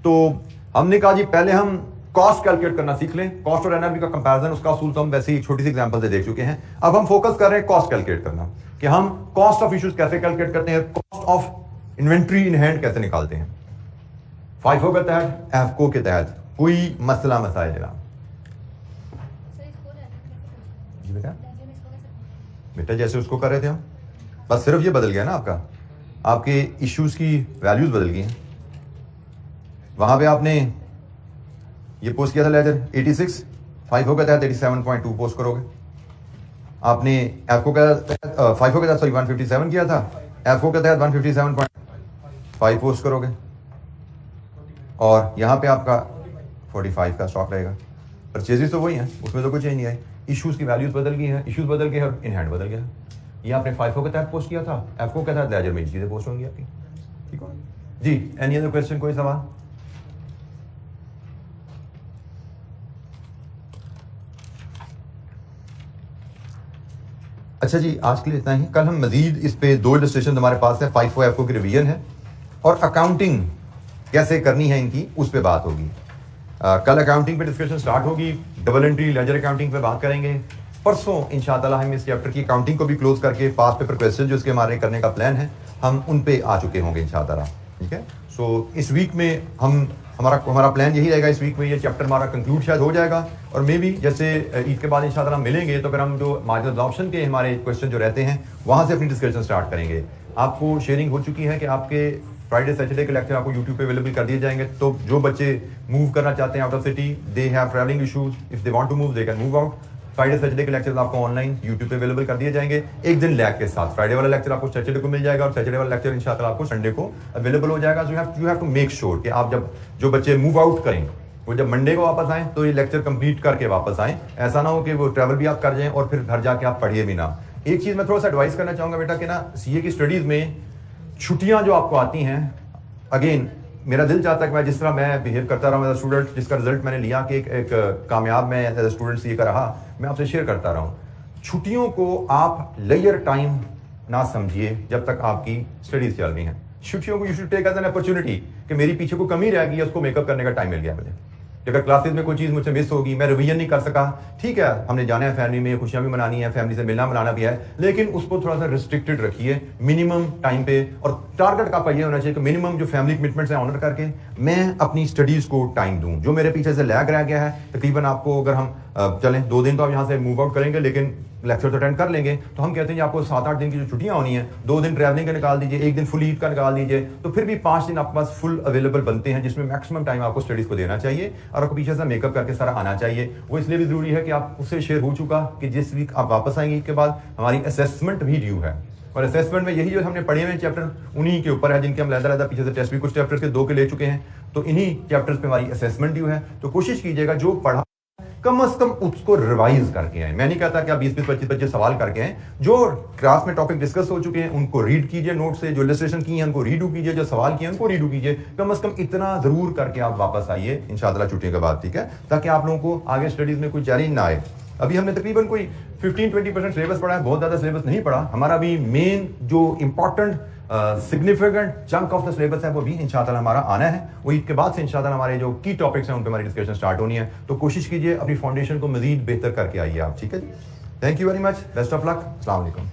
तो हमने कहा जी पहले हम कॉस्ट कैलकुलेट करना सीख लें। कॉस्ट और NRV का कंपैरिजन, उसका असूल तो हम वैसे ही छोटी सी एग्जांपल से देख चुके हैं। अब हम फोकस कर रहे हैं कॉस्ट कैलकुलेट करना, कि हम कॉस्ट ऑफ इश्यूज कैसे कैलकुलेट करते हैं, cost of inventory in hand कैसे निकालते हैं। FIFO के तहत, एवको के तहत कोई मसला मसाइल जनाब? जी बेटा जैसे उसको कर रहे थे हम, बस सिर्फ ये बदल गया ना आपके इश्यूज की वैल्यूज बदल गई हैं। वहां पे आपने ये पोस्ट किया था लेजर 86, FIFO के तहत 87.2 पोस्ट करोगे। आपने एवको के तहत FIFO के तहत 157 किया था, एवको के तहत 157.5 पोस्ट करोगे और यहाँ पे आपका 45 का स्टॉक रहेगा। परचेजेस तो वही हैं, उसमें तो कुछ चेंज नहीं आई। इश्यूज की वैल्यूज बदल गई हैं, इश्यूज बदल गए और इन हैंड बदल गया। ये आपने FIFO के तहत पोस्ट किया था, एवको के तहत लेजर में ये चीजें पोस्ट होंगी आपकी। ठीक हो जी? एनी अदर क्वेश्चन, कोई सवाल? अच्छा जी, आज के लिए इतना ही। कल हम मजीद इस पे 2 इलस्ट्रेशन हमारे पास है, FIFO एवको की रिवीजन है और अकाउंटिंग कैसे करनी है इनकी, उस पे बात होगी। कल अकाउंटिंग पे डिस्कशन स्टार्ट होगी। डबल एंट्री लेजर अकाउंटिंग पे बात करेंगे, परसों इंशाअल्लाह हम इस चैप्टर की काउंटिंग को भी क्लोज करके पास पेपर क्वेश्चन जो इसके हमारे करने का प्लान है हम उन पे आ चुके होंगे इंशाअल्लाह। ठीक है, सो इस वीक में हम हमारा प्लान यही रहेगा, इस वीक में ये चैप्टर हमारा कंक्लूड शायद हो जाएगा और मे बी जैसे ईद के बाद इंशाअल्लाह मिलेंगे तो फिर हम जो मार्जिनल ऑप्शन के हमारे क्वेश्चन जो रहते हैं वहाँ से अपनी डिस्कशन स्टार्ट करेंगे। आपको शेयरिंग हो चुकी है कि आपके फ्राइडे सैटरडे के लेक्चर आपको यूट्यूब पे अवेलेबल कर दिए जाएंगे, तो जो बच्चे मूव करना चाहते हैं out of city, they have travelling issues, if they want to move they can move out. Friday Saturday के लेक्चर्स आपको ऑनलाइन यूट्यूब पे अवेलेबल कर दिए जाएंगे, एक दिन लैग के साथ। फ्राइडे वाला लेक्चर आपको सैटरडे को मिल जाएगा और सैटरडे वाला लेक्चर इंशाअल्लाह आपको संडे को अवेलेबल हो जाएगा। You have to make sure कि आप जब जो बच्चे मूव आउट करें वो जब मंडे को वापस आएँ तो ये लेक्चर कंप्लीट करके वापस आएँ, ऐसा ना हो कि वो ट्रैवल भी आप कर जाएँ और फिर घर जाके आप पढ़िए भी ना। एक चीज़ मैं थोड़ा सा एडवाइस करना चाहूँगा बेटा कि ना सीए की स्टडीज़ में छुट्टियाँ जो आपको आती हैं, अगेन मेरा दिल चाहता है कि मैं जिस तरह मैं बिहेव करता रहा हूँ एज अ स्टूडेंट, जिसका रिजल्ट मैंने लिया कि एक कामयाब मैं एज अ स्टूडेंट सीए का रहा, मैं आपसे शेयर करता रहा हूँ। छुट्टियों को आप लेयर टाइम ना समझिए जब तक आपकी स्टडीज चल रही हैं। छुट्टियों को you should take as an opportunity कि मेरी पीछे को कमी रह गई है, उसको मेकअप करने का टाइम मिल गया मुझे। अगर क्लासेस में कोई चीज़ मुझसे मिस होगी, मैं रिवीजन नहीं कर सका, ठीक है, हमने जाना है फैमिली में, खुशियां भी मनानी है, फैमिली से मिलना मनाना भी है, लेकिन उसको थोड़ा सा रिस्ट्रिक्टेड रखिए मिनिमम टाइम पे। और टारगेट का ये होना चाहिए कि मिनिमम जो फैमिली कमिटमेंट्स हैं ऑनर करके मैं अपनी स्टडीज़ को टाइम दूँ। जो मेरे पीछे से लैग रह गया है, तकरीबन आपको अगर हम चलें 2 दिन तो आप यहाँ से मूव आउट करेंगे लेकिन लेक्चर तो अटेंड कर लेंगे, तो हम कहते हैं आपको 7-8 दिन की जो छुट्टियां होनी है, 2 दिन ट्रैवलिंग का निकाल दीजिए, 1 दिन फुल ईद का निकाल दीजिए, तो फिर भी 5 दिन आपके पास फुल अवेलेबल बनते हैं जिसमें मैक्सिमम टाइम आपको स्टडीज को देना चाहिए और आपको पीछे से मेकअप करके सारा आना चाहिए। वो इसलिए भी जरूरी है कि आप उससे शेयर हो चुका कि जिस वीक आप वापस आएंगे ईद के बाद हमारी असेसमेंट भी ड्यू है और असेसमेंट में यही जो हमने पढ़े हुए चैप्टर उन्हीं के ऊपर है जिनके हम लहदा पीछे से टेस्ट भी कुछ चैप्टर्स के 2 के ले चुके हैं, तो इन्हीं चैप्टर्स पे हमारी असेसमेंट ड्यू है। तो कोशिश कीजिएगा जो पढ़ा कम से कम उसको रिवाइज करके आए। मैं नहीं कहता कि आप 20-25 सवाल करके आए, जो क्लास में टॉपिक डिस्कस हो चुके हैं उनको रीड कीजिए, नोट से जो इलस्ट्रेशन की हैं उनको रीडू कीजिए, जो सवाल किए उनको रीडू कीजिए, कम से कम इतना जरूर करके आप वापस आइए इंशाअल्लाह छुट्टियों के बाद, ठीक है, ताकि आप लोगों को आगे स्टडीज में कोई चैलेंज ना आए। अभी हमने तकरीबन कोई 15-20% सिलेबस पढ़ा है, बहुत ज्यादा सिलेबस नहीं पढ़ा। हमारा अभी मेन जो important significant chunk of the syllabus है वो भी इंशाअल्लाह हमारा आना है। वो ईद के बाद से इंशाअल्लाह हमारे जो की टॉपिक्स हैं उन पे हमारी डिस्कशन स्टार्ट होनी है, तो कोशिश कीजिए अपनी फाउंडेशन को मजीद बेहतर करके आइए आप, ठीक है। Thank you very much, best of luck, अस्सलाम वालेकुम।